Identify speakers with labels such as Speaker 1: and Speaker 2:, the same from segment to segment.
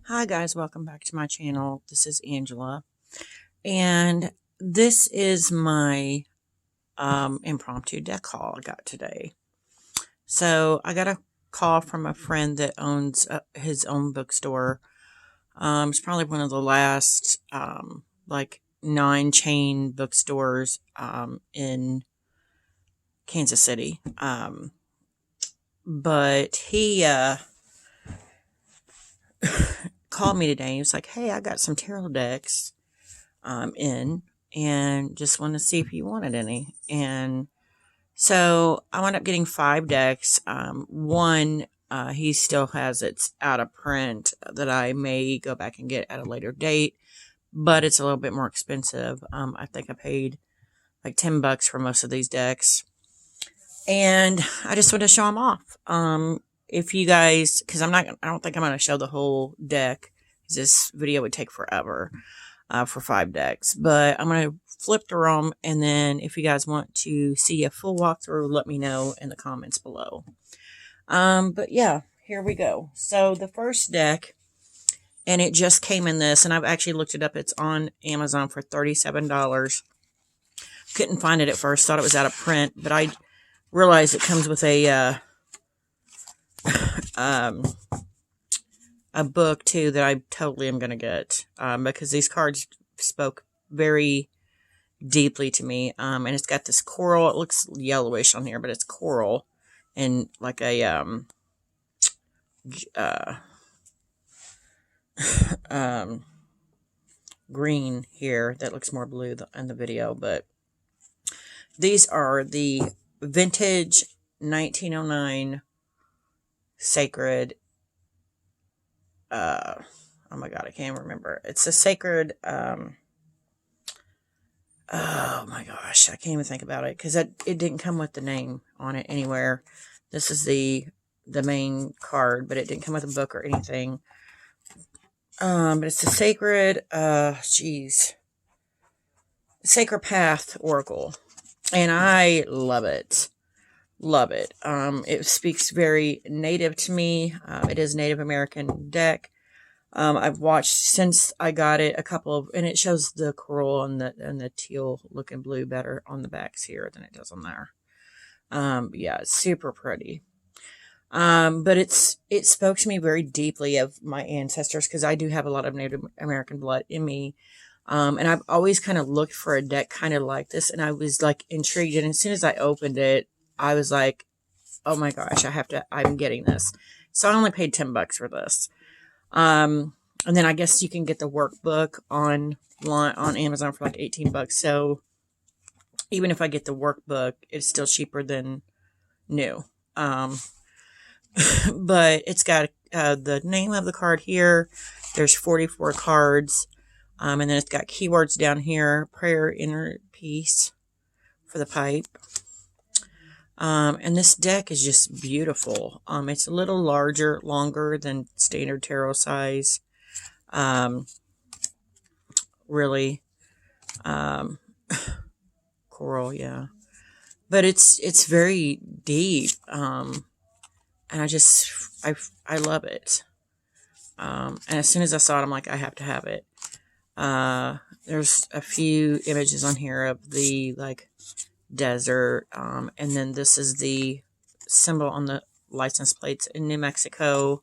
Speaker 1: Hi guys, welcome back to my channel. This is Angela, and this is my impromptu deck haul I got today. So I got a call from a friend that owns his own bookstore. It's probably one of the last like non-chain bookstores in Kansas City. But he called me today. He was like, "Hey, I got some tarot decks in and just wanted to see if you wanted any." And so I wound up getting 5 decks. One, he still has it's out of print that I may go back and get at a later date, but it's a little bit more expensive. I think I paid like $10 for most of these decks. And I just want to show them off. If you guys, because I don't think I'm going to show the whole deck, because this video would take forever for 5 decks. But I'm going to flip through them, and then if you guys want to see a full walkthrough, let me know in the comments below. But yeah, here we go. So the first deck, and it just came in this, and I've actually looked it up. It's on Amazon for $37. Couldn't find it at first, thought it was out of print, but I realized it comes with a book too that I totally am going to get because these cards spoke very deeply to me. And it's got this coral. It looks yellowish on here, but it's coral and like a green here that looks more blue in the video. But these are the vintage 1909 sacred. Oh my god, I can't remember. It's a sacred. Oh my gosh, I can't even think about it because it didn't come with the name on it anywhere. This is the main card, but it didn't come with a book or anything. But it's the sacred. Sacred Path Oracle, and I love it. Love it. It speaks very native to me. It is Native American deck. I've watched since I got it a couple of, and it shows the coral and the teal looking blue better on the backs here than it does on there. Yeah, it's super pretty. But it spoke to me very deeply of my ancestors because I do have a lot of Native American blood in me. And I've always kind of looked for a deck kind of like this, and I was like intrigued. And as soon as I opened it, I was like, oh my gosh, I'm getting this. So I only paid $10 for this. And then I guess you can get the workbook on Amazon for like $18. So even if I get the workbook, it's still cheaper than new. But it's got the name of the card here. There's 44 cards. And then it's got keywords down here. Prayer, inner peace for the pipe. And this deck is just beautiful. It's a little longer than standard tarot size. Really, coral, yeah. But it's very deep. And I love it. And as soon as I saw it, I'm like, I have to have it. There's a few images on here of the like desert, and then this is the symbol on the license plates in New Mexico,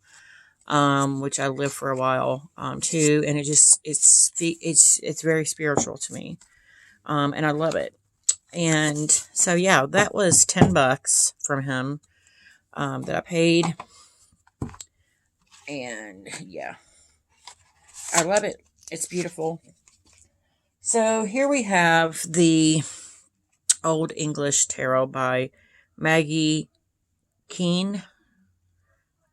Speaker 1: which I lived for a while too, and it's very spiritual to me, and I love it. And so yeah, that was $10 from him that I paid, and yeah, I love it. It's beautiful. So here we have the Old English Tarot by Maggie Keene,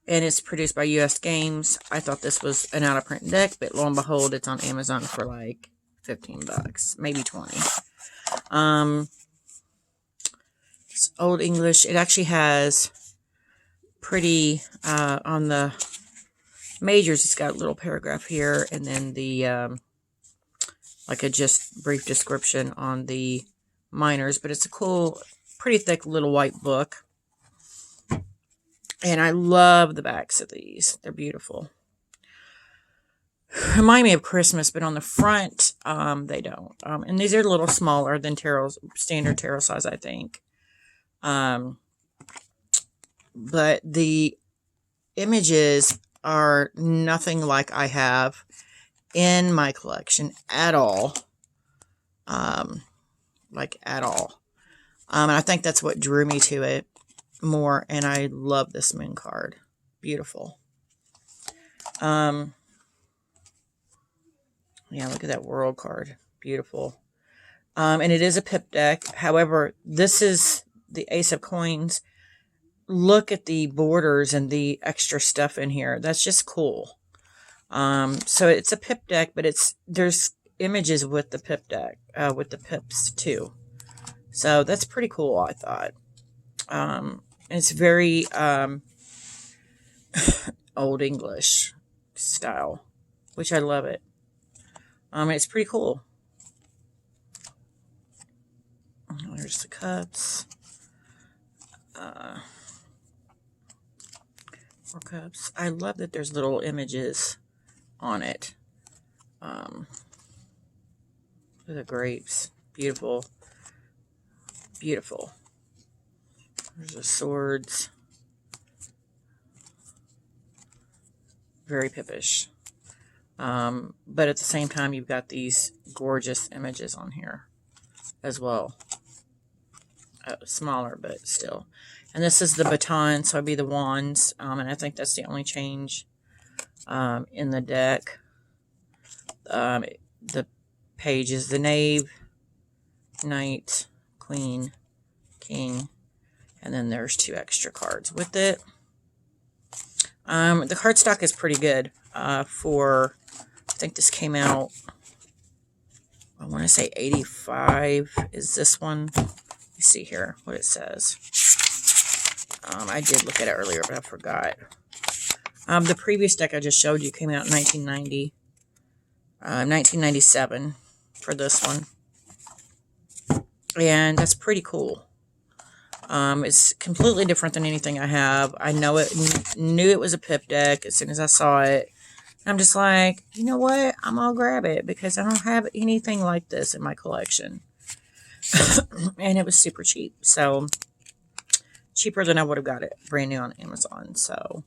Speaker 1: and it's produced by US Games. I thought this was an out-of-print deck, but lo and behold, it's on Amazon for like $15, maybe 20. It's Old English. It actually has pretty on the majors. It's got a little paragraph here, and then the like a just brief description on the minors, but it's a cool, pretty thick little white book. And I love the backs of these. They're beautiful. remind me of Christmas, but on the front, they don't. And these are a little smaller than standard tarot size, I think. But the images are nothing like I have in my collection at all. Like at all. And I think that's what drew me to it more. And I love this moon card. Beautiful. Yeah, look at that world card. Beautiful. And it is a pip deck. However, this is the Ace of Coins. Look at the borders and the extra stuff in here. That's just cool. So it's a pip deck, but there's images with the pip deck, with the pips too. So that's pretty cool, I thought. It's very Old English style, which I love it. It's pretty cool. There's the cups. 4 cups. I love that there's little images on it. The grapes. Beautiful. Beautiful. There's the swords. Very pippish. But at the same time, you've got these gorgeous images on here as well. Smaller, but still. And this is the baton, so it'd be the wands. And I think that's the only change in the deck. The page is the knave, knight, queen, king, and then there's 2 extra cards with it. The cardstock is pretty good for, I think this came out, I want to say 85 is this one. Let me see here what it says. I did look at it earlier, but I forgot. The previous deck I just showed you came out in 1997 for this one. And that's pretty cool. It's completely different than anything I have. I knew it was a pip deck as soon as I saw it. I'm just like, you know what? I'm gonna grab it because I don't have anything like this in my collection. And it was super cheap. So cheaper than I would have got it brand new on Amazon. So,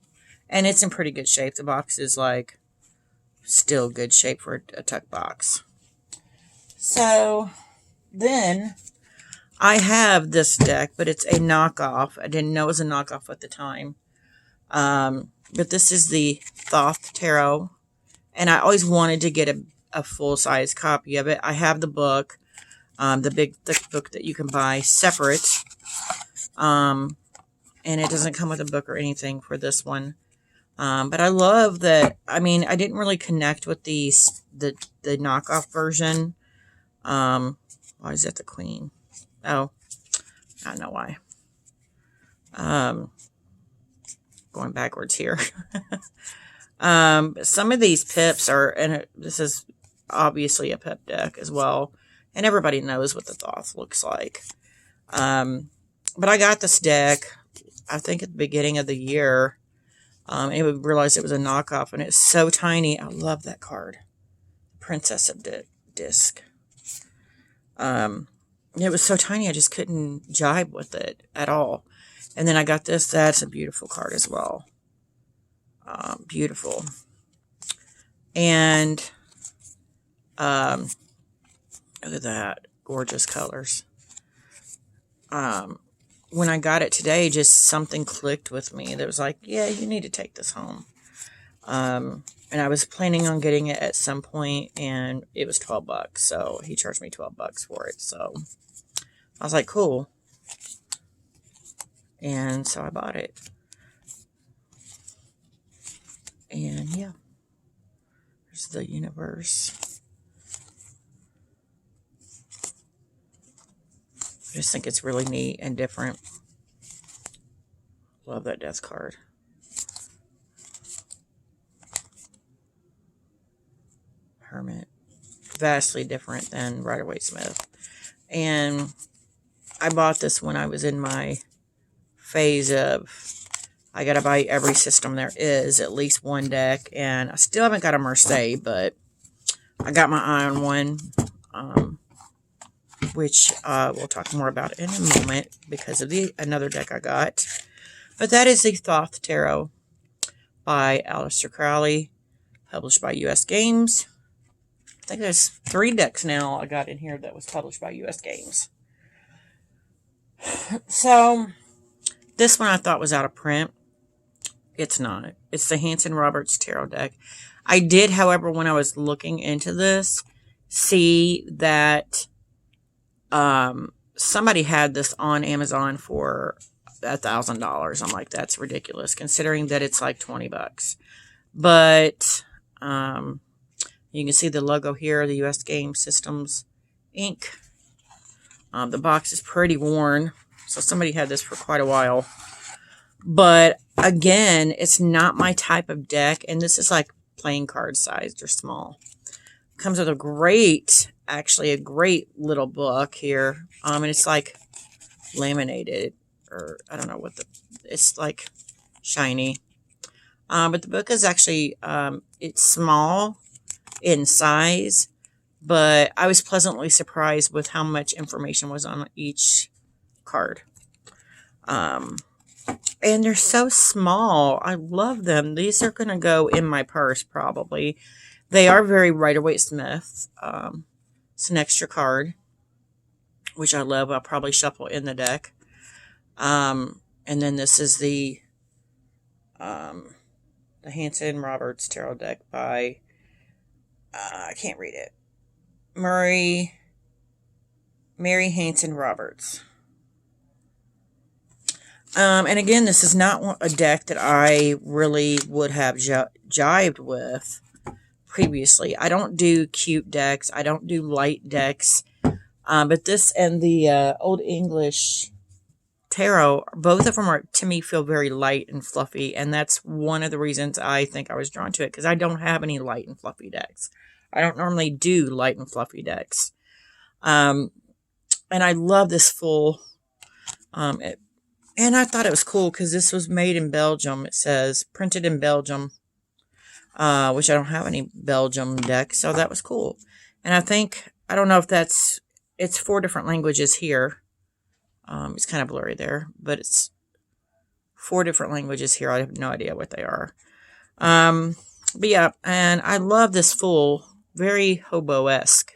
Speaker 1: and it's in pretty good shape. The box is like still good shape for a tuck box. So then I have this deck, but it's a knockoff. I didn't know it was a knockoff at the time. But this is the Thoth Tarot. And I always wanted to get a full-size copy of it. I have the book, the big thick book that you can buy separate. And it doesn't come with a book or anything for this one. But I love that. I mean, I didn't really connect with the knockoff version. Why is that the queen? Oh, I don't know why. Going backwards here. Some of these pips are, and this is obviously a pip deck as well. And everybody knows what the Thoth looks like. But I got this deck, I think at the beginning of the year. And I realized it was a knockoff, and it's so tiny. I love that card. Princess of Disc. It was so tiny, I just couldn't jibe with it at all. And then I got this. That's a beautiful card as well. Beautiful. And look at that. Gorgeous colors. When I got it today, just something clicked with me. That was like, yeah, you need to take this home. And I was planning on getting it at some point, and it was $12. So he charged me $12 for it. So I was like, cool. And so I bought it. And yeah, there's the universe. I just think it's really neat and different. Love that death card. Hermit. Vastly different than Rider-Waite-Smith. And I bought this when I was in my phase of I gotta buy every system there is, at least one deck, and I still haven't got a Marseille, but I got my eye on one, which we'll talk more about in a moment because of another deck I got. But that is the Thoth Tarot by Aleister Crowley, published by U.S. Games. I think there's 3 decks now I got in here that was published by U.S. Games. So, this one I thought was out of print. It's not. It's the Hanson Roberts Tarot deck. I did, however, when I was looking into this, see that somebody had this on Amazon for $1,000. I'm like, that's ridiculous, considering that it's like $20. But you can see the logo here, the U.S. Game Systems Inc. The box is pretty worn, so somebody had this for quite a while. But again, it's not my type of deck, and this is like playing card sized or small. Comes with a great, actually a great little book here, and it's like laminated, or I don't know what it's like shiny. But the book is actually, it's small in size, but I was pleasantly surprised with how much information was on each card. And they're so small. I love them. These are going to go in my purse, probably. They are very Rider-Waite-Smith. It's an extra card, which I love. I'll probably shuffle in the deck. And then this is the Hanson Roberts Tarot deck by, I can't read it, Mary Hanson Roberts. And again, this is not a deck that I really would have jived with previously. I don't do cute decks. I don't do light decks. But this and the Old English Tarot, both of them are, to me, feel very light and fluffy. And that's one of the reasons I think I was drawn to it, because I don't have any light and fluffy decks. I don't normally do light and fluffy decks. And I love this full... And I thought it was cool because this was made in Belgium. It says printed in Belgium, which I don't have any Belgium decks, so that was cool. And I don't know if it's 4 different languages here. It's kind of blurry there, but it's 4 different languages here. I have no idea what they are. But yeah, and I love this full, very hobo-esque.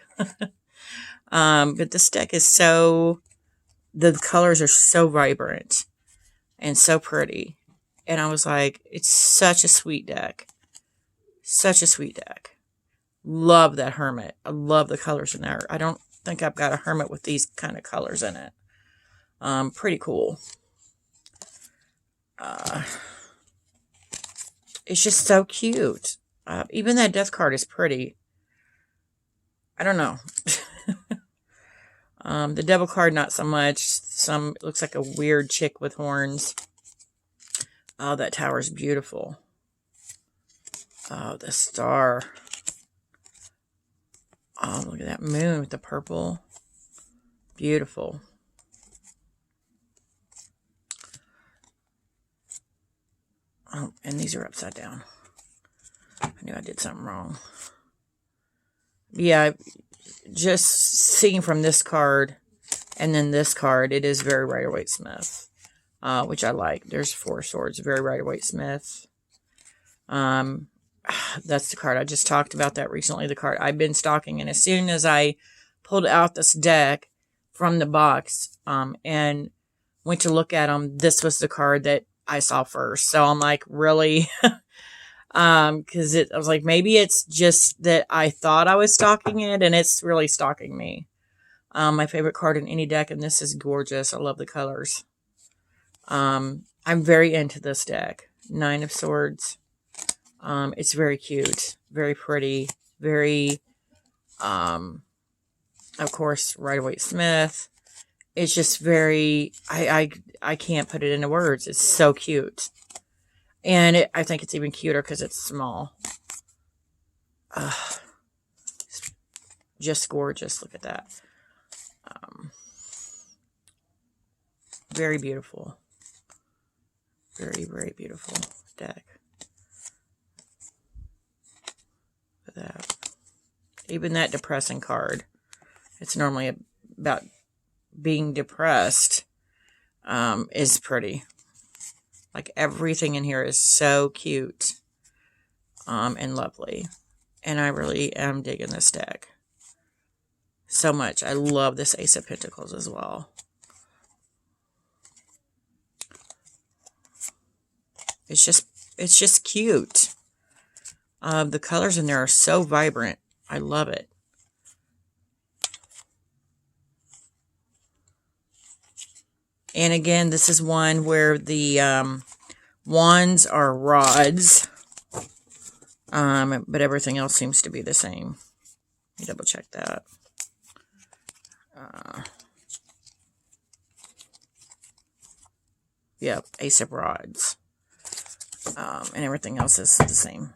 Speaker 1: But this deck is the colors are so vibrant and so pretty. And I was like, it's such a sweet deck. Such a sweet deck. Love that Hermit. I love the colors in there. I don't think I've got a Hermit with these kind of colors in it. Pretty cool. It's just so cute. Even that death card is pretty. I don't know. The devil card, not so much. It looks like a weird chick with horns. Oh, that tower is beautiful. Oh, the star. Oh, look at that moon with the purple. Beautiful. Oh, and these are upside down. I knew I did something wrong. Yeah, just seeing from this card and then this card, it is very Rider-Waite-Smith, which I like. There's 4 swords, very Rider-Waite-Smith. That's the card. I just talked about that recently, the card I've been stalking. And as soon as I pulled out this deck from the box and went to look at them, this was the card that I saw first. So I'm like, really? Because I was like, maybe it's just that I thought I was stalking it, and it's really stalking me. My favorite card in any deck, and this is gorgeous. I love the colors. I'm very into this deck. 9 of Swords. It's very cute, very pretty, very, of course, Rider-Waite-Smith. It's just very, I can't put it into words. It's so cute. And I think it's even cuter because it's small. Just gorgeous. Look at that. Very beautiful. Very, very beautiful deck. Look at that. Even that depressing card. It's normally about being depressed. Is pretty. Like everything in here is so cute. And lovely. And I really am digging this deck so much. I love this Ace of Pentacles as well. It's just cute. The colors in there are so vibrant. I love it. And again, this is one where the wands are rods. But everything else seems to be the same. Let me double check that. Yep, Ace of Rods. And everything else is the same.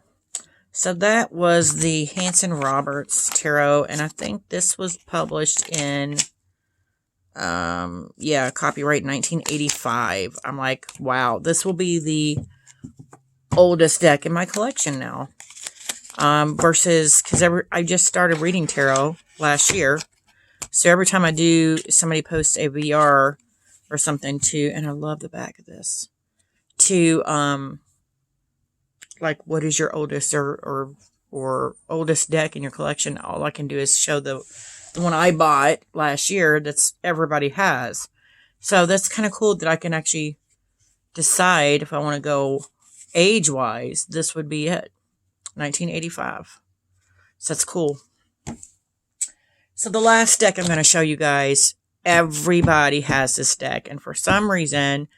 Speaker 1: So that was the Hanson Roberts Tarot. And I think this was published in, yeah, copyright 1985. I'm like, wow, this will be the oldest deck in my collection now. Versus, because I just started reading tarot last year. So every time I do, somebody posts a VR or something too, and I love the back of this, to, like, what is your oldest or oldest deck in your collection? All I can do is show the one I bought last year that's everybody has. So that's kind of cool that I can actually decide if I want to go age-wise. This would be it. 1985. So that's cool. So the last deck I'm going to show you guys, everybody has this deck. And for some reason,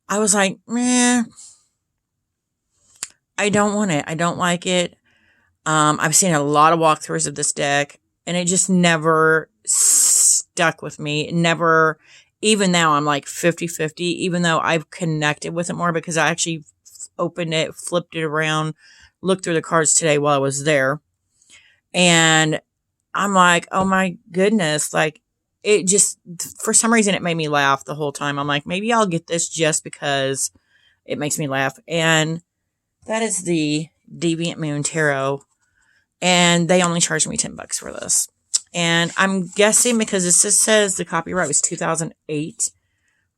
Speaker 1: I was like, meh, I don't want it. I don't like it. I've seen a lot of walkthroughs of this deck, and it just never stuck with me. It never, even now I'm like 50-50, even though I've connected with it more because I actually opened it, flipped it around, looked through the cards today while I was there. And I'm like, oh my goodness. Like, it just, for some reason, it made me laugh the whole time. I'm like, maybe I'll get this just because it makes me laugh. And that is the Deviant Moon Tarot. And they only charged me $10 for this. And I'm guessing because it just says the copyright was 2008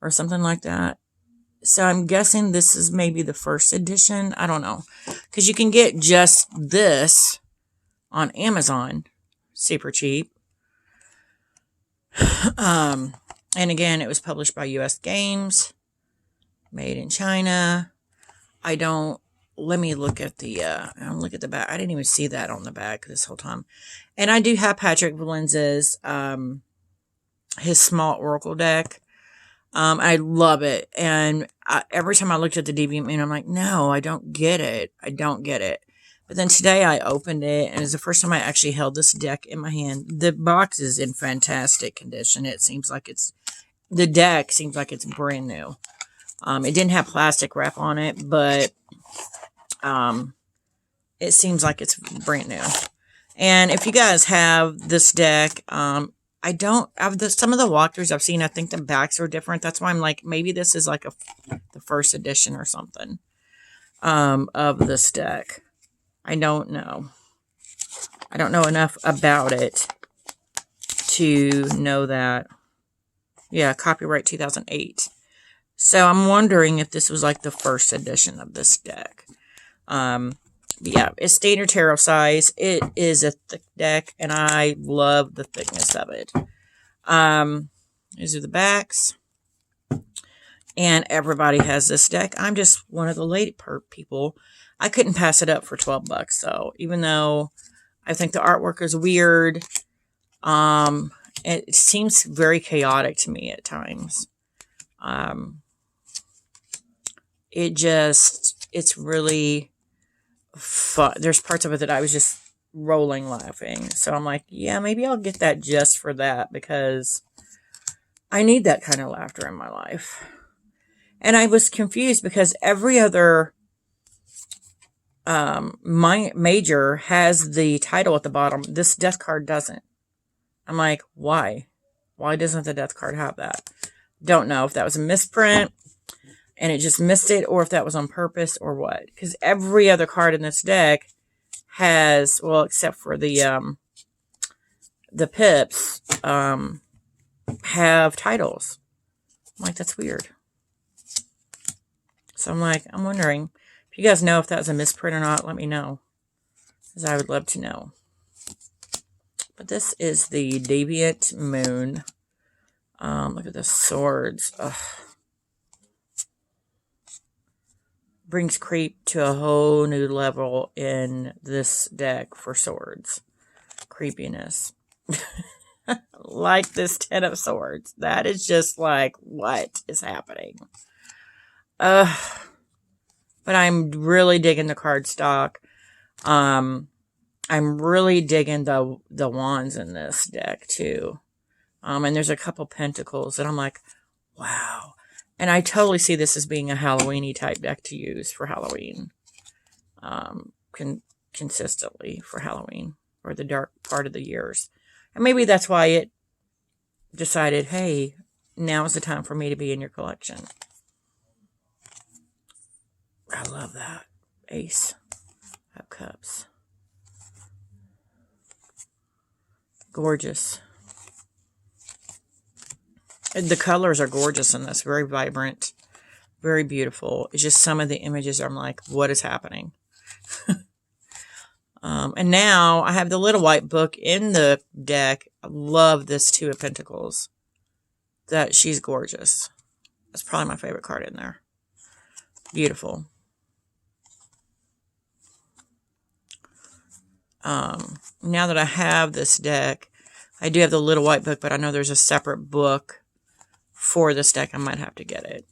Speaker 1: or something like that. So I'm guessing this is maybe the first edition. I don't know. Because you can get just this on Amazon. Super cheap. And again, it was published by US Games. Made in China. Let me look at the back. I didn't even see that on the back this whole time. And I do have Patrick Valenza's, his small Oracle deck. I love it. And every time I looked at the Deviant Moon, I'm like, no, I don't get it. I don't get it. But then today I opened it, and it's the first time I actually held this deck in my hand. The box is in fantastic condition. The deck seems like it's brand new. It didn't have plastic wrap on it, but it seems like it's brand new. And if you guys have this deck, some of the walkthroughs I've seen, I think the backs are different. That's why I'm like, maybe this is like the first edition or something of this deck. I don't know. I don't know enough about it to know that. Yeah, copyright 2008. So I'm wondering if this was like the first edition of this deck. Yeah, it's standard tarot size. It is a thick deck, and I love the thickness of it. These are the backs. And everybody has this deck. I'm just one of the late people. I couldn't pass it up for $12. So even though I think the artwork is weird, it seems very chaotic to me at times. It's really fun. There's parts of it that I was just rolling laughing. So I'm like, yeah, maybe I'll get that just for that because I need that kind of laughter in my life. And I was confused because every other my major has the title at the bottom. This death card doesn't. I'm like, why? Why doesn't the death card have that? Don't know if that was a misprint. and it just missed it, or if that was on purpose or what. Because every other card in this deck has, well, except for the pips, have titles. I'm like, that's weird. So I'm like, I'm wondering if you guys know if that was a misprint or not. Let me know, because I would love to know. But this is the Deviant Moon. Look at the swords. Ugh. Brings creep to a whole new level in this deck for swords. Creepiness. Like this 10 of swords. That is just like, what is happening? But I'm really digging the card stock. I'm really digging the wands in this deck too. And there's a couple pentacles and I'm like, wow. And I totally see this as being a Halloween-y type deck to use for Halloween. Consistently for Halloween or the dark part of the years. And maybe that's why it decided, hey, now is the time for me to be in your collection. I love that. Ace of Cups. Gorgeous. The colors are gorgeous in this. Very vibrant. Very beautiful. It's just some of the images I'm like, what is happening? And now I have the Little White Book in the deck. I love this Two of Pentacles. She's gorgeous. That's probably my favorite card in there. Beautiful. Now that I have this deck, I do have the Little White Book, but I know there's a separate book for this deck. I might have to get it.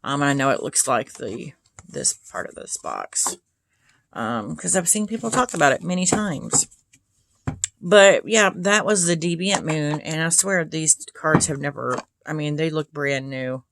Speaker 1: And I know it looks like this part of this box. Because I've seen people talk about it many times. But yeah, that was the Deviant Moon. And I swear these cards have never, I mean, they look brand new.